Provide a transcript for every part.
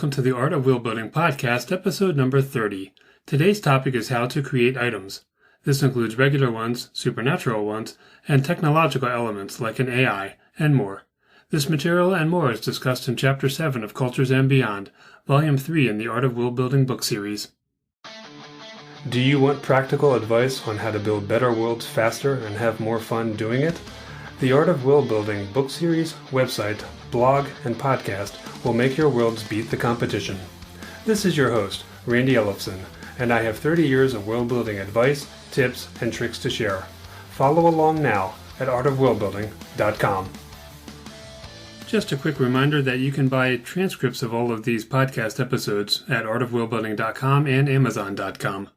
welcome to the Art of Worldbuilding podcast, episode number 30. Today's topic is how to create items. This includes regular ones, supernatural ones, and technological elements like an AI, and more. This material and more is discussed in Chapter 7 of Cultures and Beyond, Volume 3 in the Art of Worldbuilding book series. Do you want practical advice on how to build better worlds faster and have more fun doing it? The Art of Worldbuilding book series, website, blog, and podcast will make your worlds beat the competition. This is your host, Randy Ellefson, and I have 30 years of world-building advice, tips, and tricks to share. Follow along now at artofworldbuilding.com. Just a quick reminder that you can buy transcripts of all of these podcast episodes at artofworldbuilding.com and amazon.com.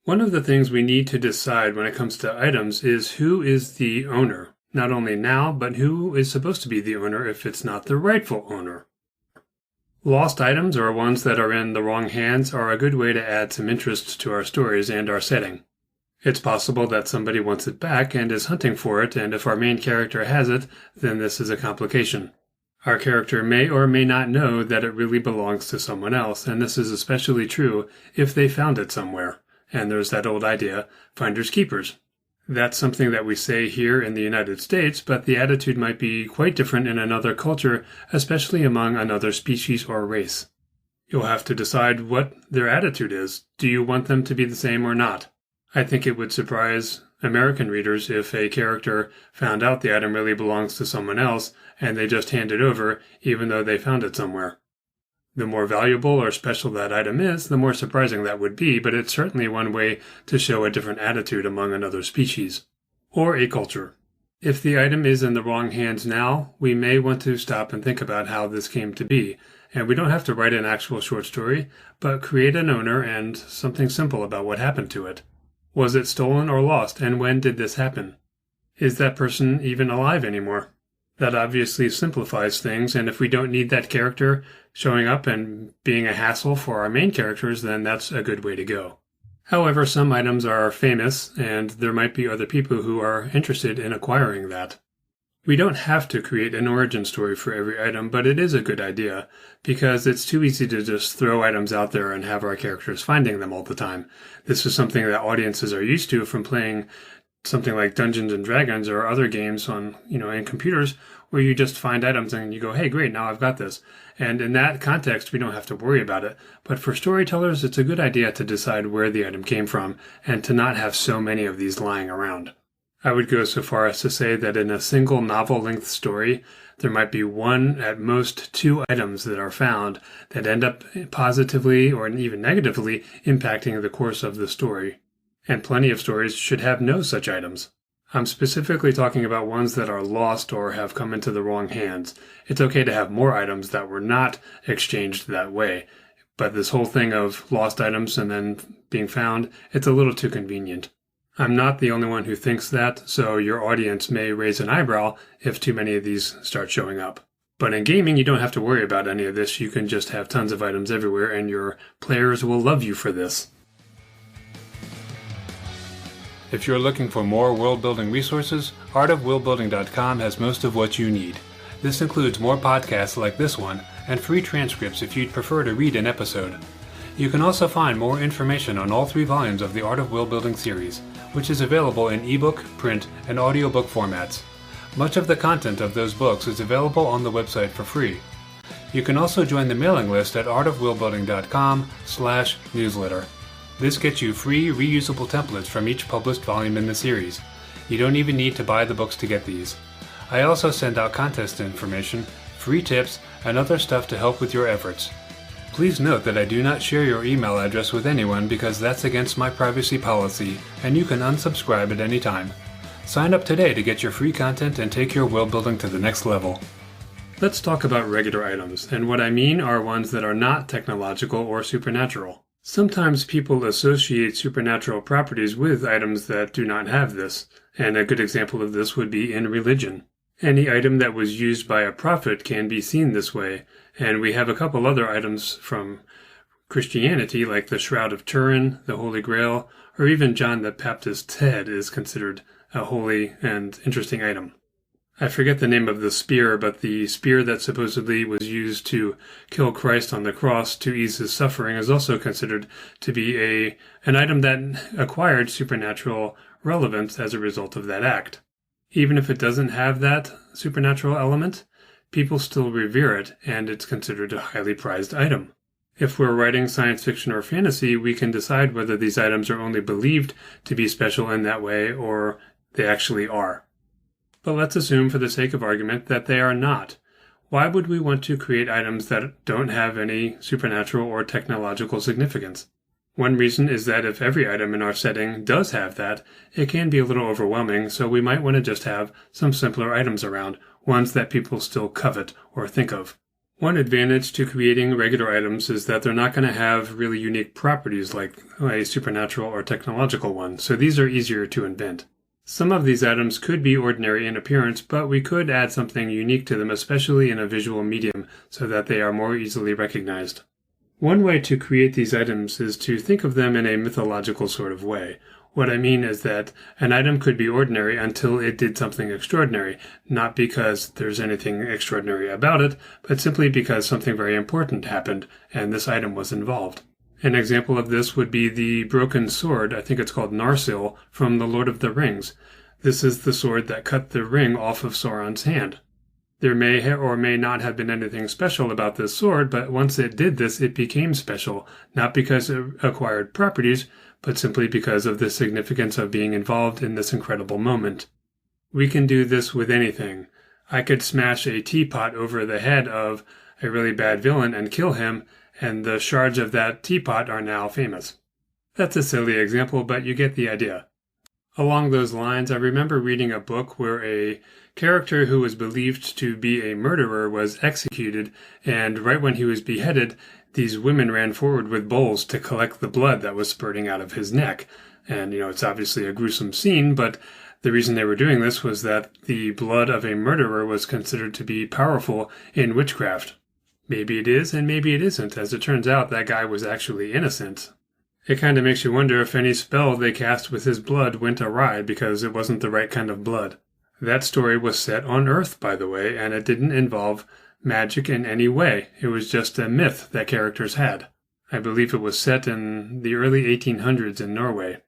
One of the things we need to decide when it comes to items is who is the owner. Not only now, but who is supposed to be the owner if it's not the rightful owner. Lost items, or ones that are in the wrong hands, are a good way to add some interest to our stories and our setting. It's possible that somebody wants it back and is hunting for it, and if our main character has it, then this is a complication. Our character may or may not know that it really belongs to someone else, and this is especially true if they found it somewhere. And there's that old idea, finders keepers. That's something that we say here in the United States, but the attitude might be quite different in another culture, especially among another species or race. You'll have to decide what their attitude is. Do you want them to be the same or not? I think it would surprise American readers if a character found out the item really belongs to someone else and they just hand it over even though they found it somewhere. The more valuable or special that item is, the more surprising that would be, but it's certainly one way to show a different attitude among another species, or a culture. If the item is in the wrong hands now, we may want to stop and think about how this came to be, and we don't have to write an actual short story, but create an owner and something simple about what happened to it. Was it stolen or lost, and when did this happen? Is that person even alive anymore? That obviously simplifies things, and if we don't need that character showing up and being a hassle for our main characters, then that's a good way to go. However, some items are famous, and there might be other people who are interested in acquiring that. We don't have to create an origin story for every item, but it is a good idea, because it's too easy to just throw items out there and have our characters finding them all the time. This is something that audiences are used to from playing something like Dungeons and Dragons or other games on, in computers where you just find items and you go, hey, great, now I've got this. And in that context, we don't have to worry about it. But for storytellers, it's a good idea to decide where the item came from and to not have so many of these lying around. I would go so far as to say that in a single novel-length story, there might be one, at most two items that are found that end up positively or even negatively impacting the course of the story. And plenty of stories should have no such items. I'm specifically talking about ones that are lost or have come into the wrong hands. It's okay to have more items that were not exchanged that way, but this whole thing of lost items and then being found, it's a little too convenient. I'm not the only one who thinks that, so your audience may raise an eyebrow if too many of these start showing up. But in gaming, you don't have to worry about any of this. You can just have tons of items everywhere, and your players will love you for this. If you're looking for more world-building resources, artofworldbuilding.com has most of what you need. This includes more podcasts like this one, and free transcripts if you'd prefer to read an episode. You can also find more information on all 3 volumes of the Art of Worldbuilding series, which is available in ebook, print, and audiobook formats. Much of the content of those books is available on the website for free. You can also join the mailing list at artofworldbuilding.com/newsletter. This gets you free, reusable templates from each published volume in the series. You don't even need to buy the books to get these. I also send out contest information, free tips, and other stuff to help with your efforts. Please note that I do not share your email address with anyone because that's against my privacy policy, and you can unsubscribe at any time. Sign up today to get your free content and take your world building to the next level. Let's talk about regular items, and what I mean are ones that are not technological or supernatural. Sometimes people associate supernatural properties with items that do not have this, and a good example of this would be in religion. Any item that was used by a prophet can be seen this way, and we have a couple other items from Christianity like the Shroud of Turin, the Holy Grail, or even John the Baptist's head is considered a holy and interesting item. I forget the name of the spear, but the spear that supposedly was used to kill Christ on the cross to ease his suffering is also considered to be an item that acquired supernatural relevance as a result of that act. Even if it doesn't have that supernatural element, people still revere it, and it's considered a highly prized item. If we're writing science fiction or fantasy, we can decide whether these items are only believed to be special in that way or they actually are. But let's assume, for the sake of argument, that they are not. Why would we want to create items that don't have any supernatural or technological significance? One reason is that if every item in our setting does have that, it can be a little overwhelming, so we might want to just have some simpler items around, ones that people still covet or think of. One advantage to creating regular items is that they're not going to have really unique properties like a supernatural or technological one, so these are easier to invent. Some of these items could be ordinary in appearance, but we could add something unique to them, especially in a visual medium, so that they are more easily recognized. One way to create these items is to think of them in a mythological sort of way. What I mean is that an item could be ordinary until it did something extraordinary, not because there's anything extraordinary about it, but simply because something very important happened, and this item was involved. An example of this would be the broken sword, I think it's called Narsil, from The Lord of the Rings. This is the sword that cut the ring off of Sauron's hand. There may or may not have been anything special about this sword, but once it did this, it became special, not because it acquired properties, but simply because of the significance of being involved in this incredible moment. We can do this with anything. I could smash a teapot over the head of a really bad villain and kill him, and the shards of that teapot are now famous. That's a silly example, but you get the idea. Along those lines, I remember reading a book where a character who was believed to be a murderer was executed, and right when he was beheaded, these women ran forward with bowls to collect the blood that was spurting out of his neck. And, it's obviously a gruesome scene, but the reason they were doing this was that the blood of a murderer was considered to be powerful in witchcraft. Maybe it is, and maybe it isn't. As it turns out, that guy was actually innocent. It kind of makes you wonder if any spell they cast with his blood went awry because it wasn't the right kind of blood. That story was set on Earth, by the way, and it didn't involve magic in any way. It was just a myth that characters had. I believe it was set in the early 1800s in Norway.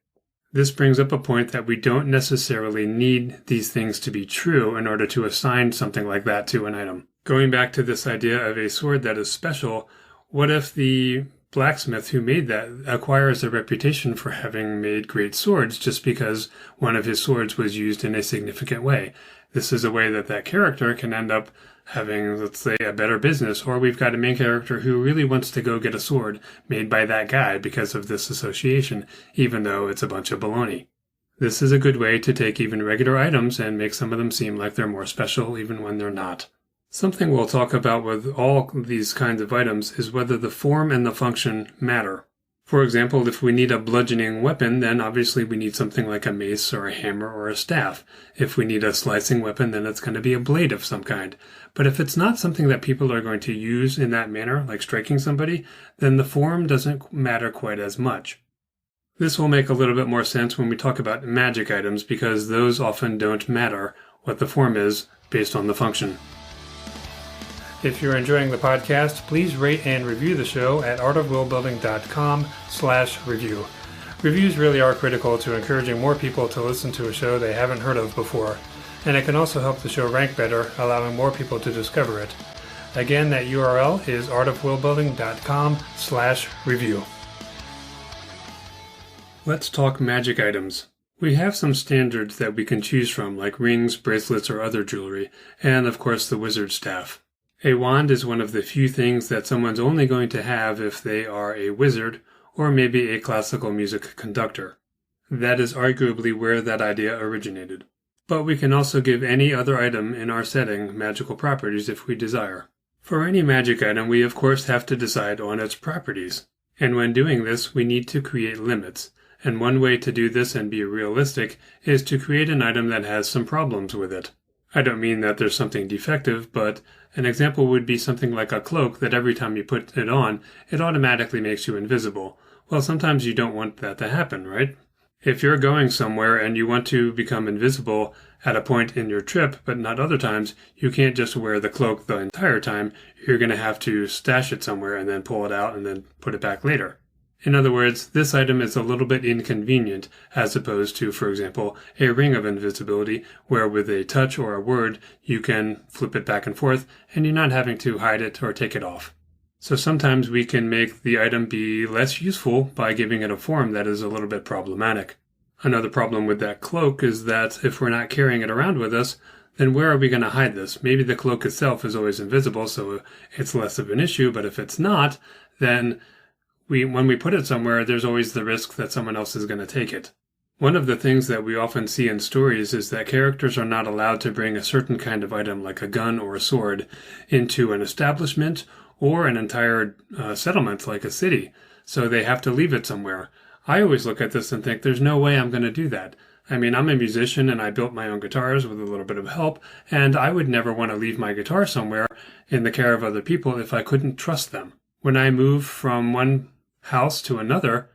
This brings up a point that we don't necessarily need these things to be true in order to assign something like that to an item. Going back to this idea of a sword that is special, what if the blacksmith who made that acquires a reputation for having made great swords just because one of his swords was used in a significant way? This is a way that character can end up having, let's say, a better business, or we've got a main character who really wants to go get a sword made by that guy because of this association, even though it's a bunch of baloney. This is a good way to take even regular items and make some of them seem like they're more special even when they're not. Something we'll talk about with all these kinds of items is whether the form and the function matter. For example, if we need a bludgeoning weapon, then obviously we need something like a mace or a hammer or a staff. If we need a slicing weapon, then it's going to be a blade of some kind. But if it's not something that people are going to use in that manner, like striking somebody, then the form doesn't matter quite as much. This will make a little bit more sense when we talk about magic items, because those often don't matter what the form is based on the function. If you're enjoying the podcast, please rate and review the show at artofworldbuilding.com/review. Reviews really are critical to encouraging more people to listen to a show they haven't heard of before, and it can also help the show rank better, allowing more people to discover it. Again, that URL is artofworldbuilding.com/review. Let's talk magic items. We have some standards that we can choose from, like rings, bracelets, or other jewelry, and of course the wizard staff. A wand is one of the few things that someone's only going to have if they are a wizard or maybe a classical music conductor. That is arguably where that idea originated. But we can also give any other item in our setting magical properties if we desire. For any magic item, we of course have to decide on its properties. And when doing this, we need to create limits. And one way to do this and be realistic is to create an item that has some problems with it. I don't mean that there's something defective, but an example would be something like a cloak that every time you put it on, it automatically makes you invisible. Well, sometimes you don't want that to happen, right? If you're going somewhere and you want to become invisible at a point in your trip, but not other times, you can't just wear the cloak the entire time. You're going to have to stash it somewhere and then pull it out and then put it back later. In other words, this item is a little bit inconvenient as opposed to, for example, a ring of invisibility where with a touch or a word you can flip it back and forth and you're not having to hide it or take it off. So sometimes we can make the item be less useful by giving it a form that is a little bit problematic. Another problem with that cloak is that if we're not carrying it around with us, then where are we going to hide this? Maybe the cloak itself is always invisible, so it's less of an issue, but if it's not, then when we put it somewhere, there's always the risk that someone else is going to take it. One of the things that we often see in stories is that characters are not allowed to bring a certain kind of item, like a gun or a sword, into an establishment or an entire settlement like a city, so they have to leave it somewhere. I always look at this and think there's no way I'm going to do that. I mean, I'm a musician and I built my own guitars with a little bit of help, and I would never want to leave my guitar somewhere in the care of other people if I couldn't trust them. When I move from one house to another,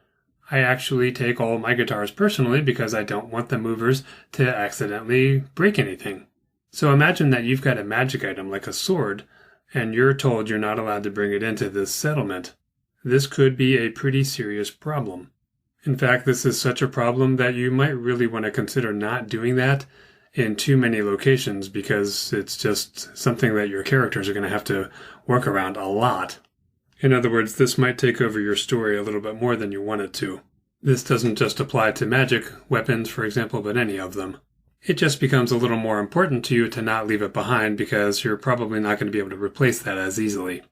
I actually take all my guitars personally because I don't want the movers to accidentally break anything. So imagine that you've got a magic item like a sword, and you're told you're not allowed to bring it into this settlement. This could be a pretty serious problem. In fact, this is such a problem that you might really want to consider not doing that in too many locations because it's just something that your characters are going to have to work around a lot. In other words, this might take over your story a little bit more than you want it to. This doesn't just apply to magic weapons, for example, but any of them. It just becomes a little more important to you to not leave it behind because you're probably not going to be able to replace that as easily.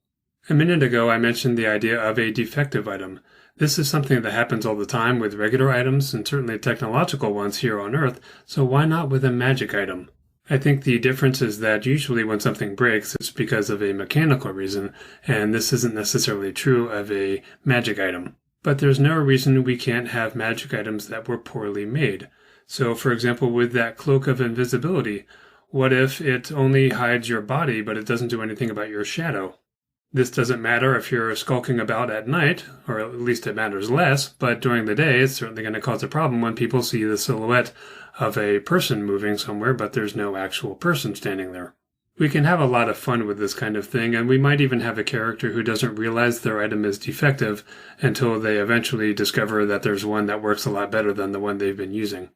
A minute ago, I mentioned the idea of a defective item. This is something that happens all the time with regular items and certainly technological ones here on Earth, so why not with a magic item? I think the difference is that usually when something breaks, it's because of a mechanical reason, and this isn't necessarily true of a magic item. But there's no reason we can't have magic items that were poorly made. So, for example, with that cloak of invisibility, what if it only hides your body, but it doesn't do anything about your shadow? This doesn't matter if you're skulking about at night, or at least it matters less, but during the day it's certainly going to cause a problem when people see the silhouette of a person moving somewhere, but there's no actual person standing there. We can have a lot of fun with this kind of thing, and we might even have a character who doesn't realize their item is defective until they eventually discover that there's one that works a lot better than the one they've been using.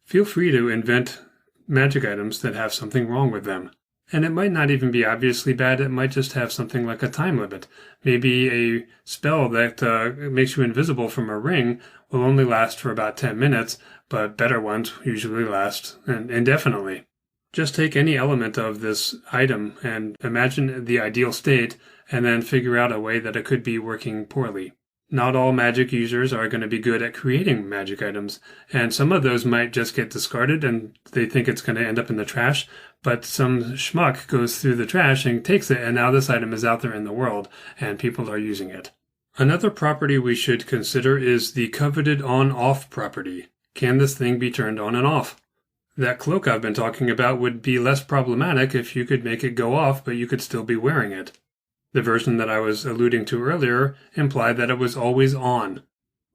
Feel free to invent magic items that have something wrong with them. And it might not even be obviously bad, it might just have something like a time limit. Maybe a spell that makes you invisible from a ring will only last for about 10 minutes, but better ones usually last indefinitely. Just take any element of this item and imagine the ideal state, and then figure out a way that it could be working poorly. Not all magic users are going to be good at creating magic items, and some of those might just get discarded and they think it's going to end up in the trash, but some schmuck goes through the trash and takes it, and now this item is out there in the world, and people are using it. Another property we should consider is the coveted on-off property. Can this thing be turned on and off? That cloak I've been talking about would be less problematic if you could make it go off, but you could still be wearing it. The version that I was alluding to earlier implied that it was always on.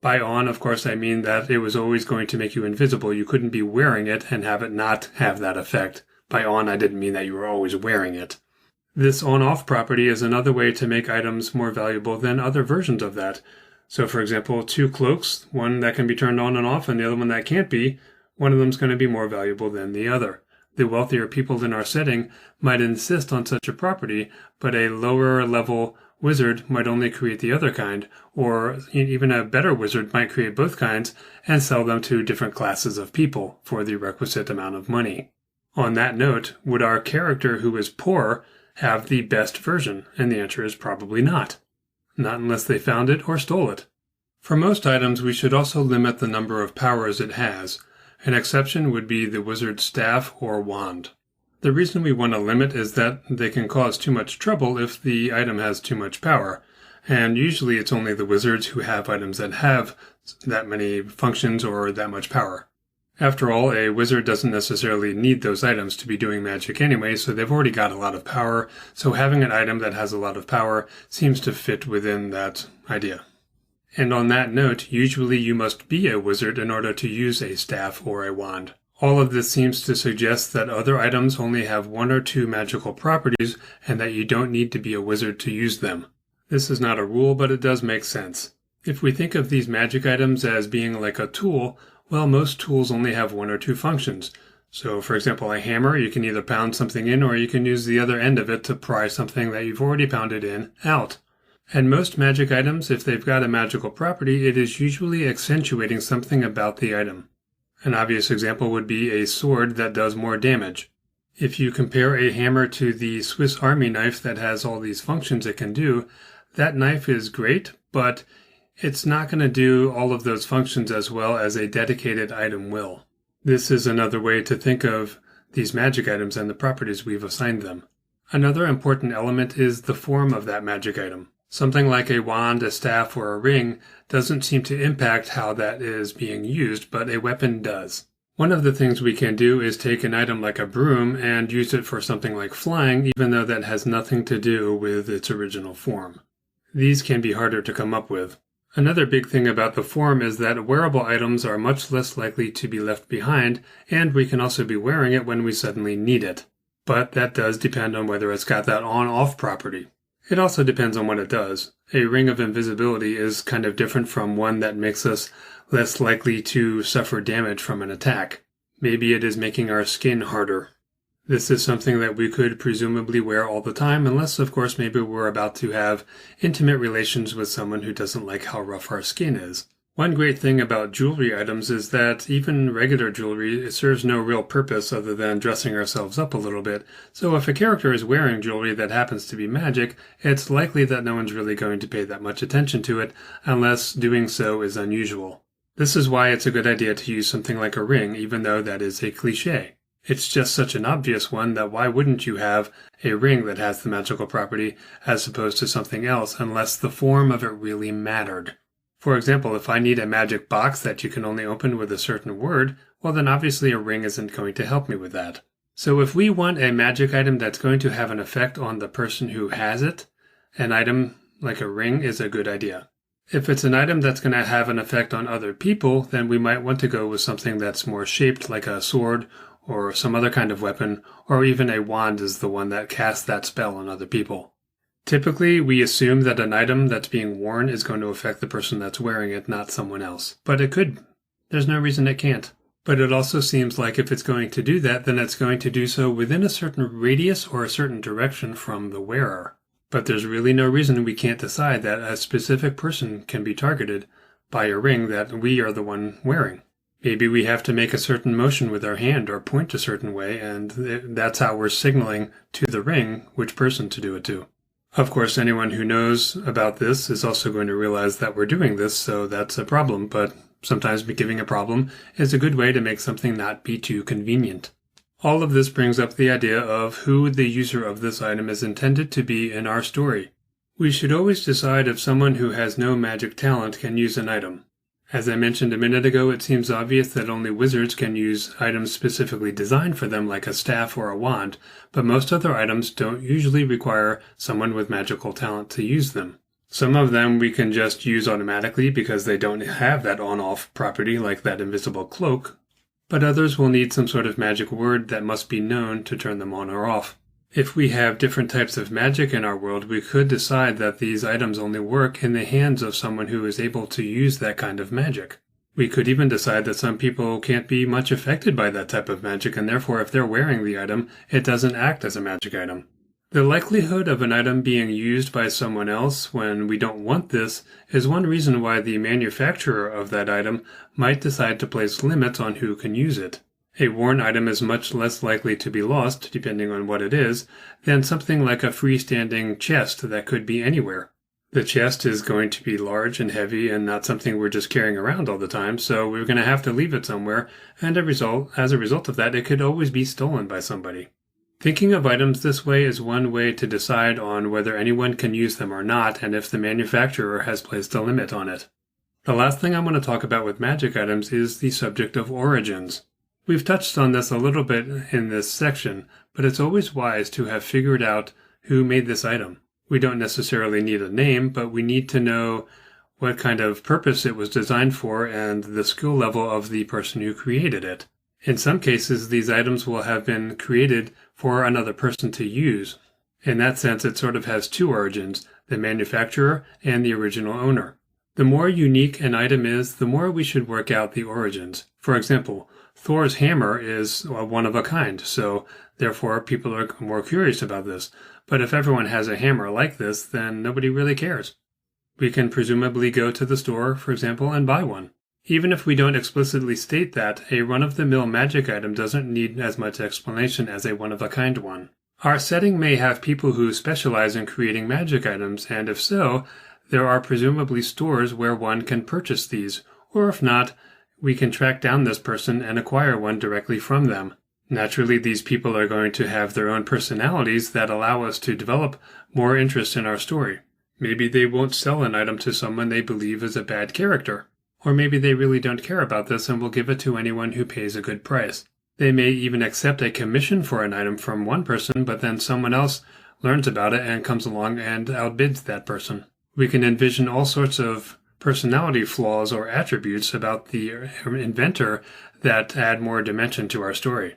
By on, of course, I mean that it was always going to make you invisible. You couldn't be wearing it and have it not have that effect. By on, I didn't mean that you were always wearing it. This on-off property is another way to make items more valuable than other versions of that. So, for example, two cloaks, one that can be turned on and off and the other one that can't be, one of them is going to be more valuable than the other. The wealthier people in our setting might insist on such a property, but a lower-level wizard might only create the other kind, or even a better wizard might create both kinds and sell them to different classes of people for the requisite amount of money. On that note, would our character who is poor have the best version? And the answer is probably not. Not unless they found it or stole it. For most items, we should also limit the number of powers it has. An exception would be the wizard's staff or wand. The reason we want to limit is that they can cause too much trouble if the item has too much power, and usually it's only the wizards who have items that have that many functions or that much power. After all, a wizard doesn't necessarily need those items to be doing magic anyway, so they've already got a lot of power, so having an item that has a lot of power seems to fit within that idea. And on that note, usually you must be a wizard in order to use a staff or a wand. All of this seems to suggest that other items only have one or two magical properties and that you don't need to be a wizard to use them. This is not a rule, but it does make sense. If we think of these magic items as being like a tool, well, most tools only have one or two functions. So, for example, a hammer, you can either pound something in or you can use the other end of it to pry something that you've already pounded in out. And most magic items, if they've got a magical property, it is usually accentuating something about the item. An obvious example would be a sword that does more damage. If you compare a hammer to the Swiss Army knife that has all these functions it can do, that knife is great, but it's not going to do all of those functions as well as a dedicated item will. This is another way to think of these magic items and the properties we've assigned them. Another important element is the form of that magic item. Something like a wand, a staff, or a ring doesn't seem to impact how that is being used, but a weapon does. One of the things we can do is take an item like a broom and use it for something like flying, even though that has nothing to do with its original form. These can be harder to come up with. Another big thing about the form is that wearable items are much less likely to be left behind, and we can also be wearing it when we suddenly need it. But that does depend on whether it's got that on-off property. It also depends on what it does. A ring of invisibility is kind of different from one that makes us less likely to suffer damage from an attack. Maybe it is making our skin harder. This is something that we could presumably wear all the time, unless, of course, maybe we're about to have intimate relations with someone who doesn't like how rough our skin is. One great thing about jewelry items is that even regular jewelry serves no real purpose other than dressing ourselves up a little bit. So if a character is wearing jewelry that happens to be magic, it's likely that no one's really going to pay that much attention to it unless doing so is unusual. This is why it's a good idea to use something like a ring, even though that is a cliché. It's just such an obvious one that why wouldn't you have a ring that has the magical property as opposed to something else unless the form of it really mattered? For example, if I need a magic box that you can only open with a certain word, well then obviously a ring isn't going to help me with that. So if we want a magic item that's going to have an effect on the person who has it, an item like a ring is a good idea. If it's an item that's going to have an effect on other people, then we might want to go with something that's more shaped like a sword or some other kind of weapon, or even a wand is the one that casts that spell on other people. Typically, we assume that an item that's being worn is going to affect the person that's wearing it, not someone else. But it could. There's no reason it can't. But it also seems like if it's going to do that, then it's going to do so within a certain radius or a certain direction from the wearer. But there's really no reason we can't decide that a specific person can be targeted by a ring that we are the one wearing. Maybe we have to make a certain motion with our hand or point a certain way, and that's how we're signaling to the ring which person to do it to. Of course, anyone who knows about this is also going to realize that we're doing this, so that's a problem, but sometimes giving a problem is a good way to make something not be too convenient. All of this brings up the idea of who the user of this item is intended to be in our story. We should always decide if someone who has no magic talent can use an item. As I mentioned a minute ago, it seems obvious that only wizards can use items specifically designed for them like a staff or a wand, but most other items don't usually require someone with magical talent to use them. Some of them we can just use automatically because they don't have that on-off property like that invisible cloak, but others will need some sort of magic word that must be known to turn them on or off. If we have different types of magic in our world, we could decide that these items only work in the hands of someone who is able to use that kind of magic. We could even decide that some people can't be much affected by that type of magic, and therefore if they're wearing the item, it doesn't act as a magic item. The likelihood of an item being used by someone else when we don't want this is one reason why the manufacturer of that item might decide to place limits on who can use it. A worn item is much less likely to be lost, depending on what it is, than something like a freestanding chest that could be anywhere. The chest is going to be large and heavy and not something we're just carrying around all the time, so we're going to have to leave it somewhere, and as a result of that, it could always be stolen by somebody. Thinking of items this way is one way to decide on whether anyone can use them or not, and if the manufacturer has placed a limit on it. The last thing I want to talk about with magic items is the subject of origins. We've touched on this a little bit in this section, but it's always wise to have figured out who made this item. We don't necessarily need a name, but we need to know what kind of purpose it was designed for, and the skill level of the person who created it. In some cases, these items will have been created for another person to use. In that sense, it sort of has two origins, the manufacturer and the original owner. The more unique an item is, the more we should work out the origins. For example, Thor's hammer is one of a kind, so therefore people are more curious about this. But if everyone has a hammer like this, then nobody really cares. We can presumably go to the store, for example, and buy one. Even if we don't explicitly state that, a run-of-the-mill magic item doesn't need as much explanation as a one-of-a-kind one. Our setting may have people who specialize in creating magic items, and if so, there are presumably stores where one can purchase these, or if not, we can track down this person and acquire one directly from them. Naturally, these people are going to have their own personalities that allow us to develop more interest in our story. Maybe they won't sell an item to someone they believe is a bad character. Or maybe they really don't care about this and will give it to anyone who pays a good price. They may even accept a commission for an item from one person, but then someone else learns about it and comes along and outbids that person. We can envision all sorts of personality flaws or attributes about the inventor that add more dimension to our story.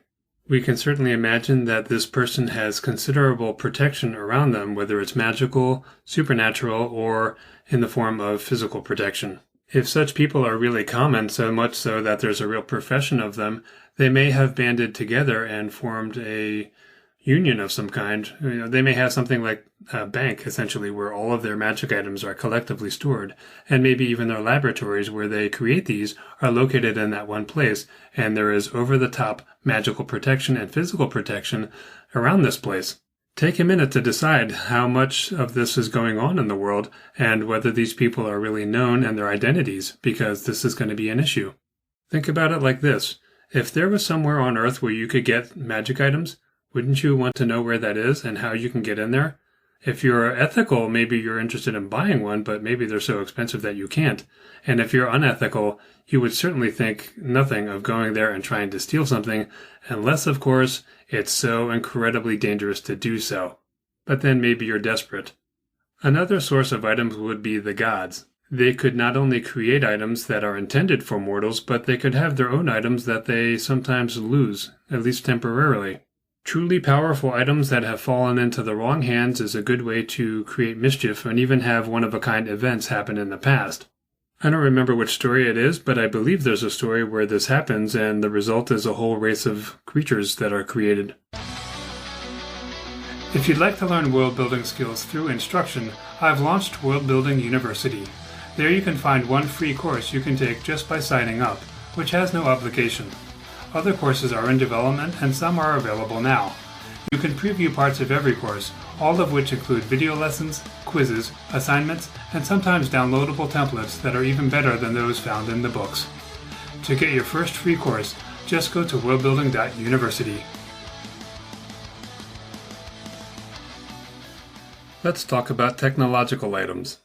We can certainly imagine that this person has considerable protection around them, whether it's magical, supernatural, or in the form of physical protection. If such people are really common, so much so that there's a real profession of them, they may have banded together and formed a union of some kind. They may have something like a bank, essentially, where all of their magic items are collectively stored, and maybe even their laboratories where they create these are located in that one place, and there is over-the-top magical protection and physical protection around this place. Take a minute to decide how much of this is going on in the world and whether these people are really known and their identities, because this is going to be an issue. Think about it like this. If there was somewhere on Earth where you could get magic items, wouldn't you want to know where that is and how you can get in there? If you're ethical, maybe you're interested in buying one, but maybe they're so expensive that you can't. And if you're unethical, you would certainly think nothing of going there and trying to steal something, unless, of course, it's so incredibly dangerous to do so. But then maybe you're desperate. Another source of items would be the gods. They could not only create items that are intended for mortals, but they could have their own items that they sometimes lose, at least temporarily. Truly powerful items that have fallen into the wrong hands is a good way to create mischief and even have one-of-a-kind events happen in the past. I don't remember which story it is, but I believe there's a story where this happens and the result is a whole race of creatures that are created. If you'd like to learn world-building skills through instruction, I've launched World Building University. There you can find one free course you can take just by signing up, which has no obligation. Other courses are in development and some are available now. You can preview parts of every course, all of which include video lessons, quizzes, assignments, and sometimes downloadable templates that are even better than those found in the books. To get your first free course, just go to worldbuilding.university. Let's talk about technological items.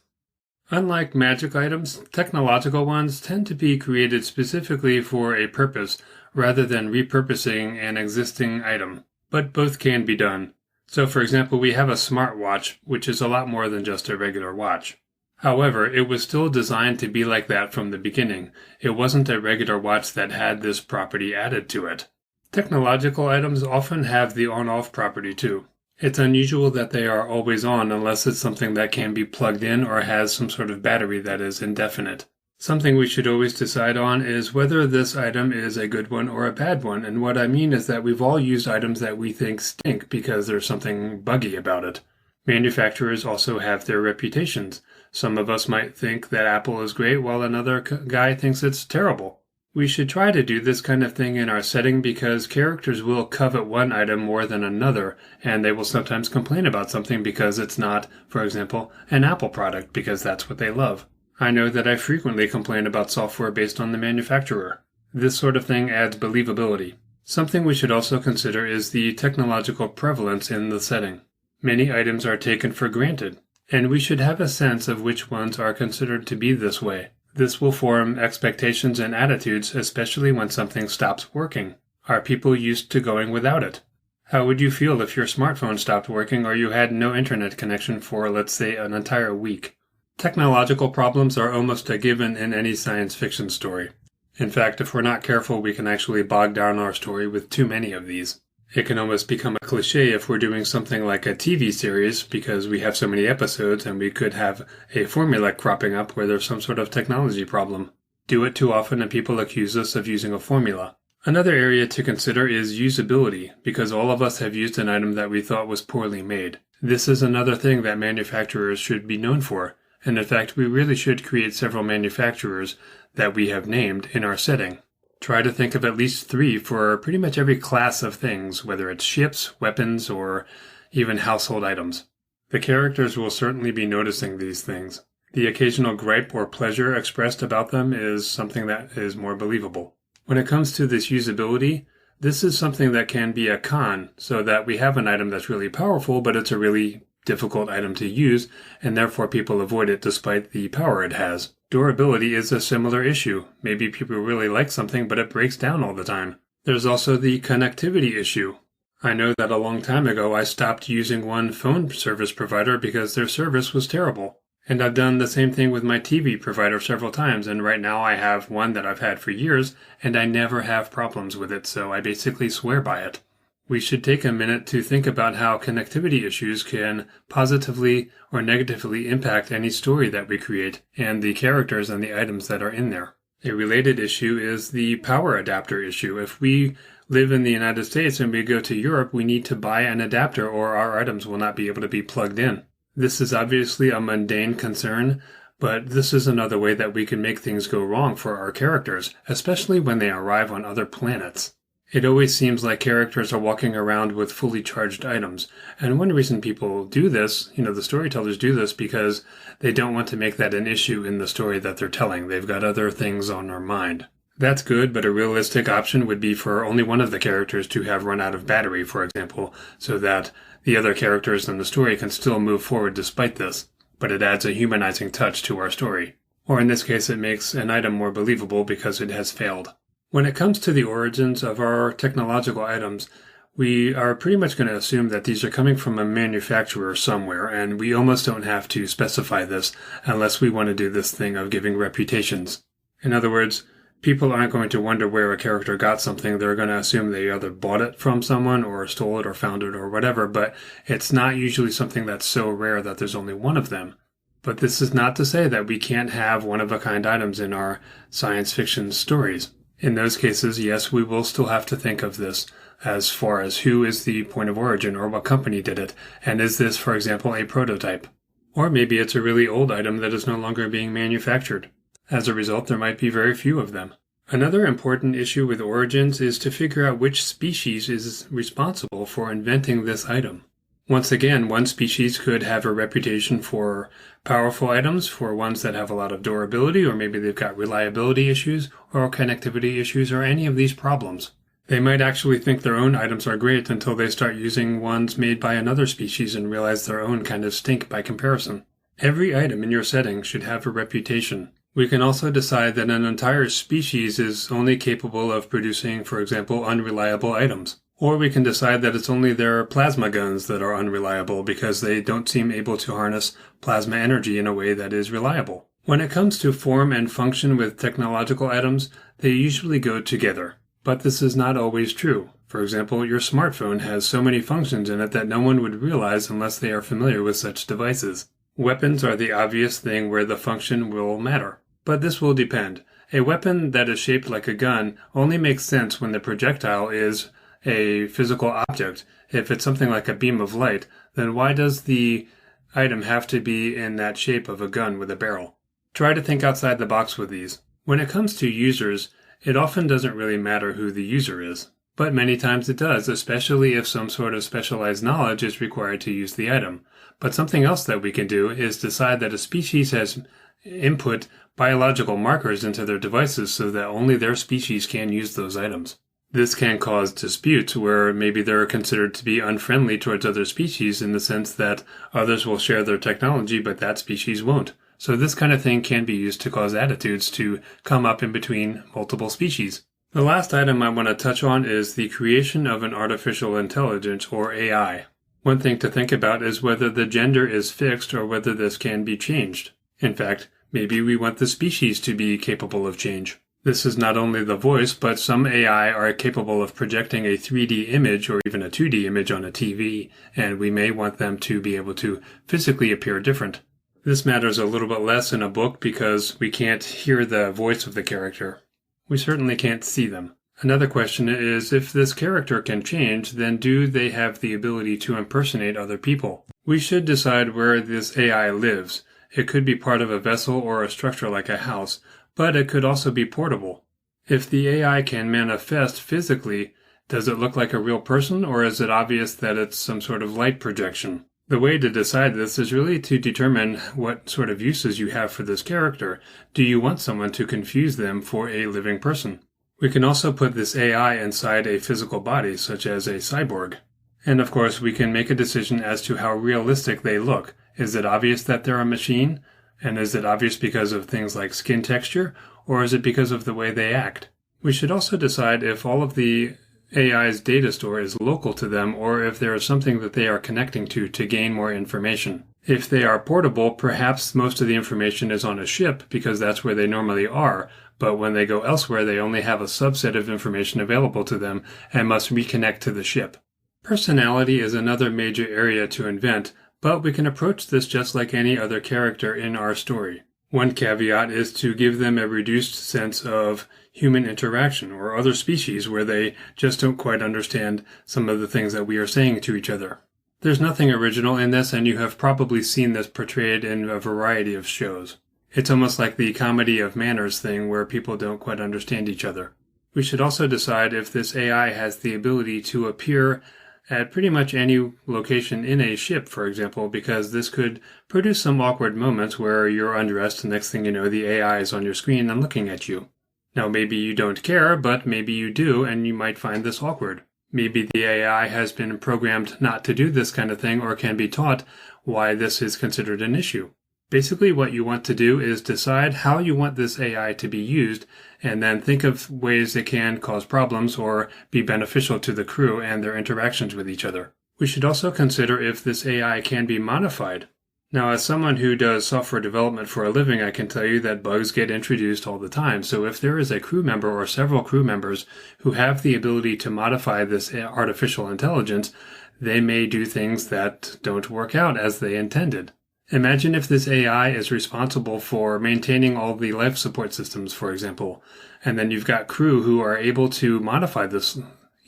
Unlike magic items, technological ones tend to be created specifically for a purpose rather than repurposing an existing item, but both can be done. So for example, we have a smartwatch, which is a lot more than just a regular watch. However, it was still designed to be like that from the beginning. It wasn't a regular watch that had this property added to it. Technological items often have the on-off property too. It's unusual that they are always on unless it's something that can be plugged in or has some sort of battery that is indefinite. Something we should always decide on is whether this item is a good one or a bad one, and what I mean is that we've all used items that we think stink because there's something buggy about it. Manufacturers also have their reputations. Some of us might think that Apple is great while another guy thinks it's terrible. We should try to do this kind of thing in our setting because characters will covet one item more than another, and they will sometimes complain about something because it's not, for example, an Apple product because that's what they love. I know that I frequently complain about software based on the manufacturer. This sort of thing adds believability. Something we should also consider is the technological prevalence in the setting. Many items are taken for granted, and we should have a sense of which ones are considered to be this way. This will form expectations and attitudes, especially when something stops working. Are people used to going without it? How would you feel if your smartphone stopped working or you had no internet connection for, let's say, an entire week? Technological problems are almost a given in any science fiction story. In fact, if we're not careful, we can actually bog down our story with too many of these. It can almost become a cliche if we're doing something like a TV series because we have so many episodes and we could have a formula cropping up where there's some sort of technology problem. Do it too often and people accuse us of using a formula. Another area to consider is usability, because all of us have used an item that we thought was poorly made. This is another thing that manufacturers should be known for, and in fact we really should create several manufacturers that we have named in our setting. Try to think of at least 3 for pretty much every class of things, whether it's ships, weapons, or even household items. The characters will certainly be noticing these things. The occasional gripe or pleasure expressed about them is something that is more believable. When it comes to this usability, this is something that can be a con, so that we have an item that's really powerful, but it's a really difficult item to use, and therefore people avoid it despite the power it has. Durability is a similar issue. Maybe people really like something, but it breaks down all the time. There's also the connectivity issue. I know that a long time ago I stopped using one phone service provider because their service was terrible. And I've done the same thing with my TV provider several times, and right now I have one that I've had for years, and I never have problems with it, so I basically swear by it. We should take a minute to think about how connectivity issues can positively or negatively impact any story that we create, and the characters and the items that are in there. A related issue is the power adapter issue. If we live in the United States and we go to Europe, we need to buy an adapter or our items will not be able to be plugged in. This is obviously a mundane concern, but this is another way that we can make things go wrong for our characters, especially when they arrive on other planets. It always seems like characters are walking around with fully charged items, and one reason people do this, the storytellers do this because they don't want to make that an issue in the story that they're telling. They've got other things on their mind. That's good, but a realistic option would be for only one of the characters to have run out of battery, for example, so that the other characters in the story can still move forward despite this, but it adds a humanizing touch to our story. Or in this case, it makes an item more believable because it has failed. When it comes to the origins of our technological items, we are pretty much going to assume that these are coming from a manufacturer somewhere, and we almost don't have to specify this unless we want to do this thing of giving reputations. In other words, people aren't going to wonder where a character got something. They're going to assume they either bought it from someone or stole it or found it or whatever, but it's not usually something that's so rare that there's only one of them. But this is not to say that we can't have one-of-a-kind items in our science fiction stories. In those cases, yes, we will still have to think of this as far as who is the point of origin or what company did it, and is this, for example, a prototype? Or maybe it's a really old item that is no longer being manufactured. As a result, there might be very few of them. Another important issue with origins is to figure out which species is responsible for inventing this item. Once again, one species could have a reputation for powerful items, for ones that have a lot of durability, or maybe they've got reliability issues, or connectivity issues, or any of these problems. They might actually think their own items are great until they start using ones made by another species and realize their own kind of stink by comparison. Every item in your setting should have a reputation. We can also decide that an entire species is only capable of producing, for example, unreliable items. Or we can decide that it's only their plasma guns that are unreliable because they don't seem able to harness plasma energy in a way that is reliable. When it comes to form and function with technological items, they usually go together. But this is not always true. For example, your smartphone has so many functions in it that no one would realize unless they are familiar with such devices. Weapons are the obvious thing where the function will matter. But this will depend. A weapon that is shaped like a gun only makes sense when the projectile is a physical object. If it's something like a beam of light, then why does the item have to be in that shape of a gun with a barrel? Try to think outside the box with these. When it comes to users, it often doesn't really matter who the user is. But many times it does, especially if some sort of specialized knowledge is required to use the item. But something else that we can do is decide that a species has input biological markers into their devices so that only their species can use those items. This can cause disputes where maybe they're considered to be unfriendly towards other species in the sense that others will share their technology but that species won't. So this kind of thing can be used to cause attitudes to come up in between multiple species. The last item I want to touch on is the creation of an artificial intelligence, or AI. One thing to think about is whether the gender is fixed or whether this can be changed. In fact, maybe we want the species to be capable of change. This is not only the voice, but some AI are capable of projecting a 3D image or even a 2D image on a TV, and we may want them to be able to physically appear different. This matters a little bit less in a book because we can't hear the voice of the character. We certainly can't see them. Another question is, if this character can change, then do they have the ability to impersonate other people? We should decide where this AI lives. It could be part of a vessel or a structure like a house, but it could also be portable. If the AI can manifest physically, does it look like a real person, or is it obvious that it's some sort of light projection? The way to decide this is really to determine what sort of uses you have for this character. Do you want someone to confuse them for a living person? We can also put this AI inside a physical body, such as a cyborg. And of course, we can make a decision as to how realistic they look. Is it obvious that they're a machine? And is it obvious because of things like skin texture, or is it because of the way they act? We should also decide if all of the AI's data store is local to them, or if there is something that they are connecting to gain more information. If they are portable, perhaps most of the information is on a ship because that's where they normally are, but when they go elsewhere, they only have a subset of information available to them and must reconnect to the ship. Personality is another major area to invent, but we can approach this just like any other character in our story. One caveat is to give them a reduced sense of human interaction or other species where they just don't quite understand some of the things that we are saying to each other. There's nothing original in this, and you have probably seen this portrayed in a variety of shows. It's almost like the comedy of manners thing where people don't quite understand each other. We should also decide if this AI has the ability to appear at pretty much any location in a ship, for example, because this could produce some awkward moments where you're undressed and next thing you know, the AI is on your screen and looking at you. Now, maybe you don't care, but maybe you do, and you might find this awkward. Maybe the AI has been programmed not to do this kind of thing or can be taught why this is considered an issue. Basically, what you want to do is decide how you want this AI to be used and then think of ways it can cause problems or be beneficial to the crew and their interactions with each other. We should also consider if this AI can be modified. Now, as someone who does software development for a living, I can tell you that bugs get introduced all the time. So if there is a crew member or several crew members who have the ability to modify this artificial intelligence, they may do things that don't work out as they intended. Imagine if this AI is responsible for maintaining all the life support systems, for example, and then you've got crew who are able to modify this.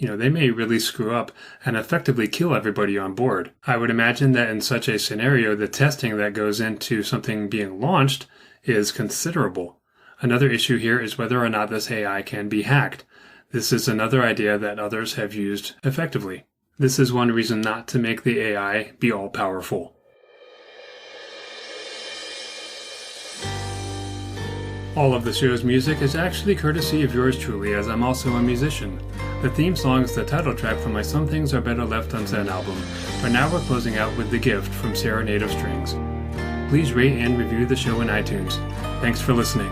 They may really screw up and effectively kill everybody on board. I would imagine that in such a scenario, the testing that goes into something being launched is considerable. Another issue here is whether or not this AI can be hacked. This is another idea that others have used effectively. This is one reason not to make the AI be all-powerful. All of the show's music is actually courtesy of yours truly, as I'm also a musician. The theme song is the title track from my Some Things Are Better Left Unsaid album, but now we're closing out with The Gift from SERENADE of Strings. Please rate and review the show in iTunes. Thanks for listening.